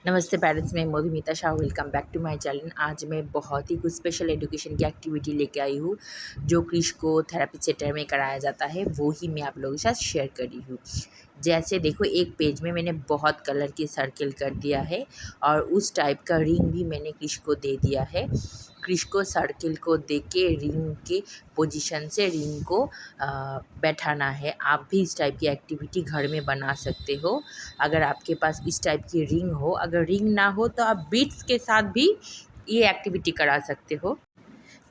नमस्ते पेरेंट्स, मैं Madhumita Shah. Welcome back to my channel. आज मैं बहुत ही कुछ स्पेशल एजुकेशन की एक्टिविटी लेके आई हूँ जो क्रिश को थेरेपी सेंटर में कराया जाता है, वो ही मैं आप लोगों के साथ शेयर कर रही हूँ। जैसे देखो, एक पेज में मैंने बहुत कलर की सर्किल कर दिया है और उस टाइप का रिंग भी मैंने क्रिश को दे दिया है। क्रिश को सर्किल को दे के रिंग के पोजीशन से रिंग को बैठाना है। आप भी इस टाइप की एक्टिविटी घर में बना सकते हो अगर आपके पास इस टाइप की रिंग हो। अगर रिंग ना हो तो आप बीट्स के साथ भी ये एक्टिविटी करा सकते हो।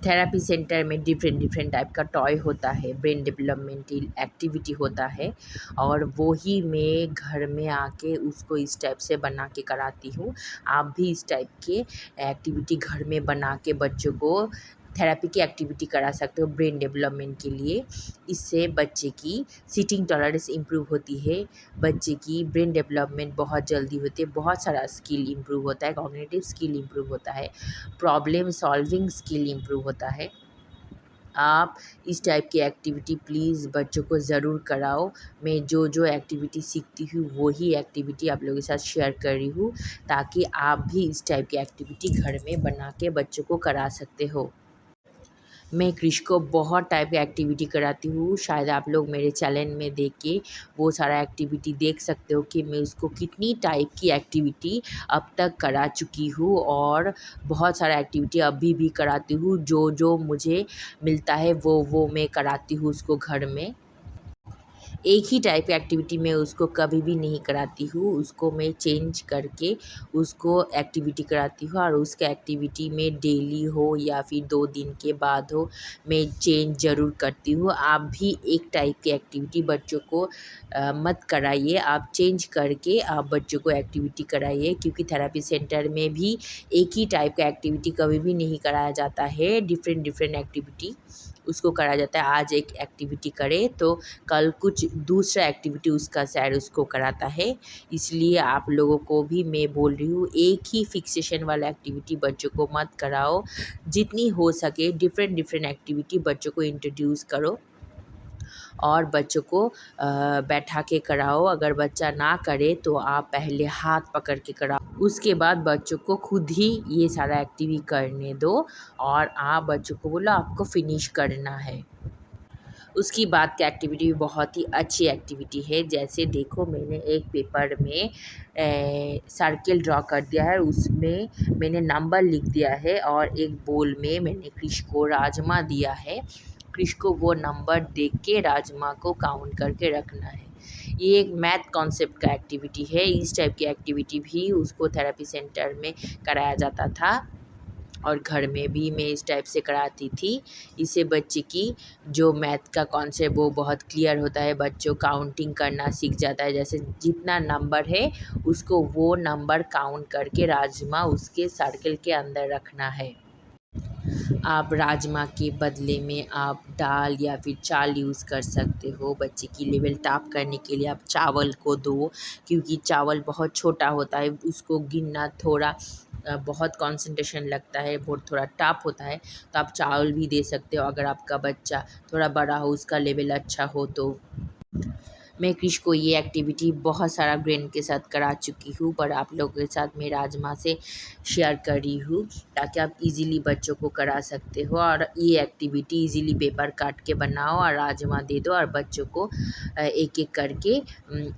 थेरेपी सेंटर में डिफरेंट डिफरेंट टाइप का टॉय होता है, ब्रेन डेवलपमेंटल एक्टिविटी होता है और वो ही मैं घर में आके उसको इस टाइप से बना के कराती हूँ। आप भी इस टाइप के एक्टिविटी घर में बना के बच्चों को थेरेपी की एक्टिविटी करा सकते हो ब्रेन डेवलपमेंट के लिए। इससे बच्चे की सीटिंग टॉलरेंस इम्प्रूव होती है, बच्चे की ब्रेन डेवलपमेंट बहुत जल्दी होती है, बहुत सारा स्किल इम्प्रूव होता है, कॉग्निटिव स्किल इम्प्रूव होता है, प्रॉब्लम सॉल्विंग स्किल इम्प्रूव होता है। आप इस टाइप की एक्टिविटी प्लीज़ बच्चों को ज़रूर कराओ। मैं जो जो एक्टिविटी सीखती हूँ वही एक्टिविटी आप लोगों के साथ शेयर कर रही हूँ ताकि आप भी इस टाइप की एक्टिविटी घर में बना के बच्चों को करा सकते हो। मैं क्रिश को बहुत टाइप की एक्टिविटी कराती हूँ। शायद आप लोग मेरे चैनल में देख के वो सारा एक्टिविटी देख सकते हो कि मैं उसको कितनी टाइप की एक्टिविटी अब तक करा चुकी हूँ और बहुत सारा एक्टिविटी अभी भी कराती हूँ। जो जो मुझे मिलता है वो मैं कराती हूँ उसको घर में। एक ही टाइप की एक्टिविटी मैं उसको कभी भी नहीं कराती हूँ, उसको मैं चेंज करके उसको एक्टिविटी कराती हूँ और उसका एक्टिविटी में डेली हो या फिर 2 दिन के बाद हो, मैं चेंज ज़रूर करती हूँ। आप भी एक टाइप की एक्टिविटी बच्चों को मत कराइए, आप चेंज करके आप बच्चों को एक्टिविटी कराइए क्योंकि थेरेपी सेंटर में भी एक ही टाइप का एक्टिविटी कभी भी नहीं कराया जाता है, डिफरेंट डिफरेंट एक्टिविटी उसको कराया जाता है। आज एक एक्टिविटी करे तो कल कुछ दूसरा एक्टिविटी उसका सर उसको कराता है। इसलिए आप लोगों को भी मैं बोल रही हूँ, एक ही फिक्सेशन वाला एक्टिविटी बच्चों को मत कराओ। जितनी हो सके डिफरेंट डिफरेंट एक्टिविटी बच्चों को इंट्रोड्यूस करो और बच्चों को बैठा के कराओ। अगर बच्चा ना करे तो आप पहले हाथ पकड़ के कराओ, उसके बाद बच्चों को खुद ही ये सारा एक्टिविटी करने दो और आप बच्चों को बोलो आपको फिनिश करना है। उसकी बाद की एक्टिविटी भी बहुत ही अच्छी एक्टिविटी है। जैसे देखो, मैंने एक पेपर में सर्किल ड्रॉ कर दिया है, उसमें मैंने नंबर लिख दिया है और एक बोल में मैंने क्रिश को राजमा दिया है। क्रिश को वो नंबर देख के राजमा को काउंट करके रखना है। ये एक मैथ कॉन्सेप्ट का एक्टिविटी है। इस टाइप की एक्टिविटी भी उसको थेरेपी सेंटर में कराया जाता था और घर में भी मैं इस टाइप से कराती थी। इससे बच्चे की जो मैथ का कॉन्सेप्ट वो बहुत क्लियर होता है, बच्चों काउंटिंग करना सीख जाता है। जैसे जितना नंबर है उसको वो नंबर काउंट करके राजमा उसके सर्कल के अंदर रखना है। आप राजमा के बदले में आप दाल या फिर चावल यूज़ कर सकते हो। बच्चे की लेवल टॉप करने के लिए आप चावल को दो क्योंकि चावल बहुत छोटा होता है, उसको गिनना थोड़ा बहुत कंसंट्रेशन लगता है, वो थोड़ा टफ होता है। तो आप चावल भी दे सकते हो अगर आपका बच्चा थोड़ा बड़ा हो, उसका लेवल अच्छा हो तो। मैं क्रिश को ये एक्टिविटी बहुत सारा ब्रेन के साथ करा चुकी हूँ, पर आप लोगों के साथ मैं राजमा से शेयर कर रही हूँ ताकि आप इजीली बच्चों को करा सकते हो। और ये एक्टिविटी इजीली पेपर काट के बनाओ और राजमा दे दो और बच्चों को एक एक करके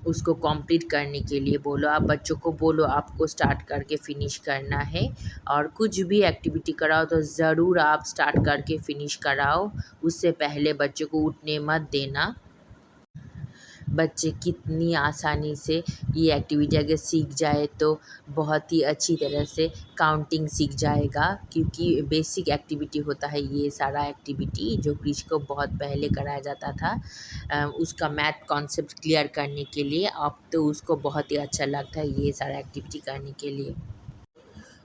उसको कंप्लीट करने के लिए बोलो। आप बच्चों को बोलो आपको स्टार्ट करके फिनिश करना है और कुछ भी एक्टिविटी कराओ तो ज़रूर आप स्टार्ट करके फिनिश कराओ, उससे पहले बच्चों को उठने मत देना। बच्चे कितनी आसानी से ये एक्टिविटी अगर सीख जाए तो बहुत ही अच्छी तरह से काउंटिंग सीख जाएगा क्योंकि बेसिक एक्टिविटी होता है ये सारा एक्टिविटी जो क्रिश को बहुत पहले कराया जाता था। उसका मैथ कॉन्सेप्ट क्लियर करने के लिए अब तो उसको बहुत ही अच्छा लगता है ये सारा एक्टिविटी करने के लिए।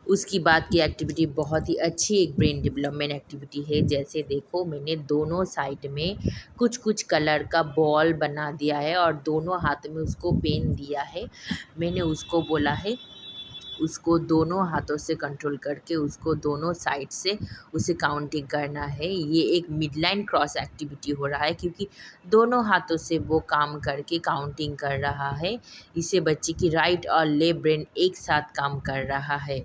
उसकी बाद की एक्टिविटी बहुत ही अच्छी एक ब्रेन डेवलपमेंट एक्टिविटी है। जैसे देखो, मैंने दोनों साइड में कुछ कुछ कलर का बॉल बना दिया है और दोनों हाथ में उसको पेन दिया है। मैंने उसको बोला है उसको दोनों हाथों से कंट्रोल करके उसको दोनों साइड से उसे काउंटिंग करना है। ये एक मिड लाइन क्रॉस एक्टिविटी हो रहा है क्योंकि दोनों हाथों से वो काम करके काउंटिंग कर रहा है। इससे बच्चे की राइट और लेफ्ट ब्रेन एक साथ काम कर रहा है।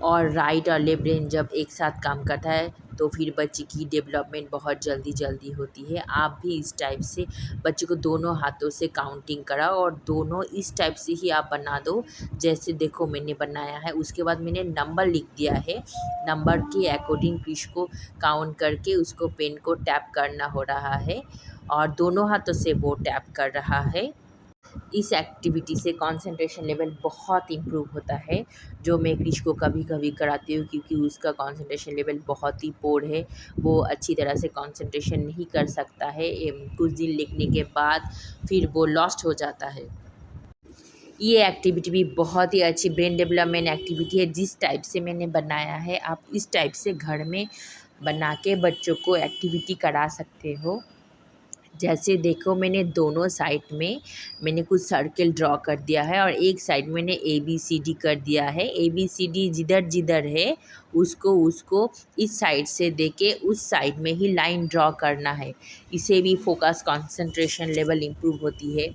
और राइट और लेफ्ट ब्रेन जब एक साथ काम करता है तो फिर बच्चे की डेवलपमेंट बहुत जल्दी जल्दी होती है। आप भी इस टाइप से बच्चे को दोनों हाथों से काउंटिंग कराओ और दोनों इस टाइप से ही आप बना दो जैसे देखो मैंने बनाया है। उसके बाद मैंने नंबर लिख दिया है, नंबर के अकॉर्डिंग क्रिश को काउंट करके उसको पेन को टैप करना हो रहा है और दोनों हाथों से वो टैप कर रहा है। इस एक्टिविटी से कंसंट्रेशन लेवल बहुत इम्प्रूव होता है, जो मैं क्रिश को कभी कभी कराती हूँ क्योंकि उसका कंसंट्रेशन लेवल बहुत ही पोर है। वो अच्छी तरह से कंसंट्रेशन नहीं कर सकता है। कुछ दिन लिखने के बाद फिर वो लॉस्ट हो जाता है। ये एक्टिविटी भी बहुत ही अच्छी ब्रेन डेवलपमेंट एक्टिविटी है। जिस टाइप से मैंने बनाया है आप इस टाइप से घर में बना के बच्चों को एक्टिविटी करा सकते हो। जैसे देखो मैंने दोनों साइड में मैंने कुछ सर्कल ड्रॉ कर दिया है और एक साइड मैंने ABCD कर दिया है। ABCD जिधर जिधर है उसको उसको इस साइड से देके उस साइड में ही लाइन ड्रॉ करना है। इसे भी फोकस कंसंट्रेशन लेवल इम्प्रूव होती है,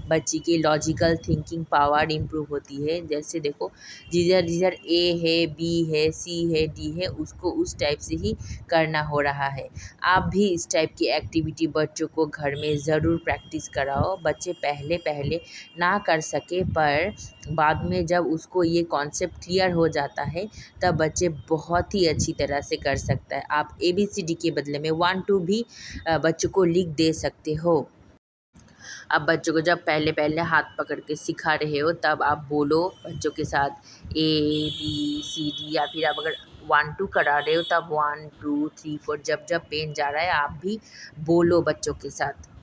बच्ची की लॉजिकल थिंकिंग पावर इम्प्रूव होती है। जैसे देखो जिधर जिधर A है, B है, C है, D है उसको उस टाइप से ही करना हो रहा है। आप भी इस टाइप की एक्टिविटी बच्चों को घर में ज़रूर प्रैक्टिस कराओ। बच्चे पहले पहले ना कर सके पर बाद में जब उसको ये कॉन्सेप्ट क्लियर हो जाता है तब बच्चे बहुत ही अच्छी तरह से कर सकता है। आप ABCD के बदले में 1 2 भी बच्चों को लिख दे सकते हो। अब बच्चों को जब पहले पहले हाथ पकड़ के सिखा रहे हो तब आप बोलो बच्चों के साथ ABCD, या फिर आप अगर 1 2 करा रहे हो तब 1 2 3 4 जब जब पेन जा रहा है आप भी बोलो बच्चों के साथ।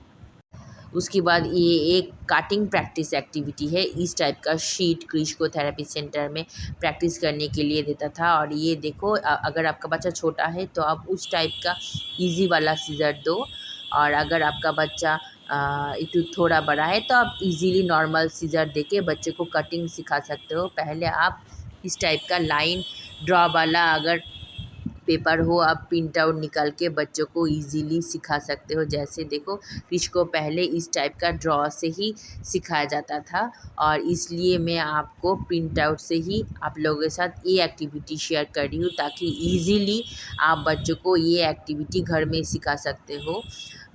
उसके बाद ये एक काटिंग प्रैक्टिस एक्टिविटी है। इस टाइप का शीट क्रिश को थेरेपी सेंटर में प्रैक्टिस करने के लिए देता था। और ये देखो अगर आपका बच्चा छोटा है तो आप उस टाइप का इजी वाला सीज़र दो, और अगर आपका बच्चा एक थोड़ा बड़ा है तो आप इजीली नॉर्मल सीज़र देके बच्चे को कटिंग सिखा सकते हो। पहले आप इस टाइप का लाइन ड्रॉ वाला अगर पेपर हो आप प्रिंट आउट निकाल के बच्चों को इजीली सिखा सकते हो। जैसे देखो क्रिश को पहले इस टाइप का ड्रॉ से ही सिखाया जाता था और इसलिए मैं आपको प्रिंट आउट से ही आप लोगों के साथ ये एक्टिविटी शेयर कर रही हूँ ताकि इजीली आप बच्चों को ये एक्टिविटी घर में सिखा सकते हो।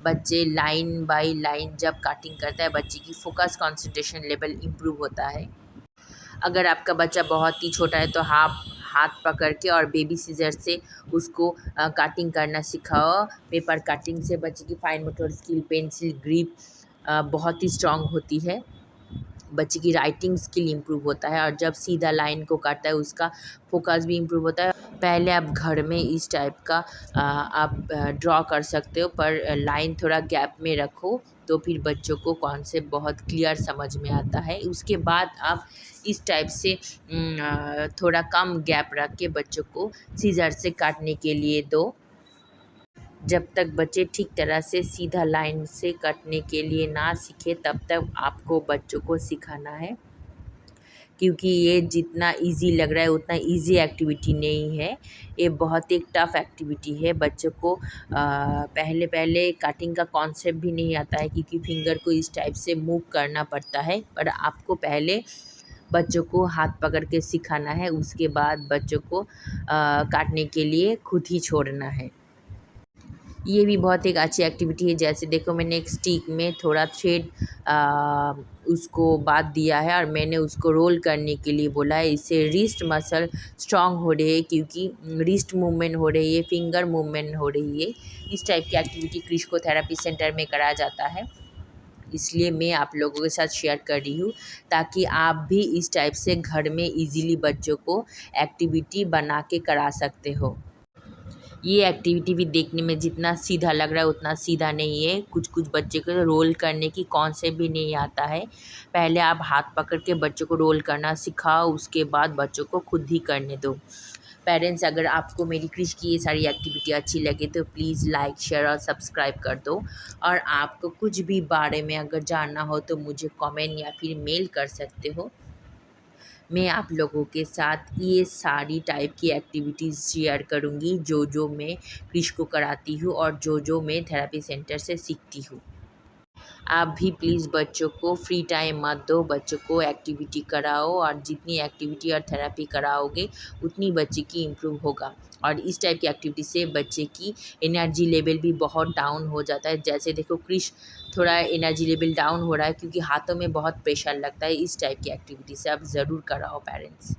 बच्चे लाइन बाय लाइन जब काटिंग करता है बच्चे की फोकस कंसंट्रेशन लेवल इम्प्रूव होता है। अगर आपका बच्चा बहुत ही छोटा है तो आप हाथ पकड़ के और बेबी सीजर से उसको काटिंग करना सिखाओ। पेपर काटिंग से बच्चे की fine motor skill, pencil grip बहुत ही स्ट्रांग होती है। बच्चे की राइटिंग स्किल इम्प्रूव होता है और जब सीधा लाइन को काटता है उसका फोकस भी इम्प्रूव होता है। पहले आप घर में इस टाइप का आप ड्रॉ कर सकते हो पर लाइन थोड़ा गैप में रखो तो फिर बच्चों को कॉन्सेप्ट बहुत क्लियर समझ में आता है। उसके बाद आप इस टाइप से थोड़ा कम गैप रख के बच्चों को सीजर से काटने के लिए दो। जब तक बच्चे ठीक तरह से सीधा लाइन से कटने के लिए ना सीखे तब तक आपको बच्चों को सिखाना है, क्योंकि ये जितना इजी लग रहा है उतना इजी एक्टिविटी नहीं है। ये बहुत एक टफ़ एक्टिविटी है। बच्चों को पहले पहले कटिंग का कॉन्सेप्ट भी नहीं आता है क्योंकि फिंगर को इस टाइप से मूव करना पड़ता है। पर आपको पहले बच्चों को हाथ पकड़ के सिखाना है, उसके बाद बच्चों को काटने के लिए खुद ही छोड़ना है। ये भी बहुत एक अच्छी एक्टिविटी है। जैसे देखो मैंने एक स्टिक में थोड़ा थ्रेड उसको बांध दिया है और मैंने उसको रोल करने के लिए बोला है। इससे रिस्ट मसल स्ट्रांग हो रही है क्योंकि रिस्ट मूवमेंट हो रही है, फिंगर मूवमेंट हो रही है। इस टाइप की एक्टिविटी क्रिश को थेरेपी सेंटर में कराया जाता है, इसलिए मैं आप लोगों के साथ शेयर कर रही हूँ ताकि आप भी इस टाइप से घर में इजीली बच्चों को एक्टिविटी बना के करा सकते हो। ये एक्टिविटी भी देखने में जितना सीधा लग रहा है उतना सीधा नहीं है। कुछ कुछ बच्चे को रोल करने की कॉन्सेप्ट भी नहीं आता है। पहले आप हाथ पकड़ के बच्चों को रोल करना सिखाओ, उसके बाद बच्चों को खुद ही करने दो। पेरेंट्स, अगर आपको मेरी क्रिश की ये सारी एक्टिविटी अच्छी लगे तो प्लीज़ लाइक, शेयर और सब्सक्राइब कर दो। और आपको कुछ भी बारे में अगर जानना हो तो मुझे कमेंट या फिर मेल कर सकते हो। मैं आप लोगों के साथ ये सारी टाइप की एक्टिविटीज़ शेयर करूँगी जो मैं क्रिश को कराती हूँ और जो मैं थेरेपी सेंटर से सीखती हूँ। आप भी प्लीज़ बच्चों को फ्री टाइम मत दो, बच्चों को एक्टिविटी कराओ और जितनी एक्टिविटी और थेरेपी कराओगे उतनी बच्चे की इम्प्रूव होगा। और इस टाइप की एक्टिविटी से बच्चे की एनर्जी लेवल भी बहुत डाउन हो जाता है। जैसे देखो क्रिश थोड़ा एनर्जी लेवल डाउन हो रहा है क्योंकि हाथों में बहुत प्रेशर लगता है। इस टाइप की एक्टिविटी से आप ज़रूर कराओ पेरेंट्स।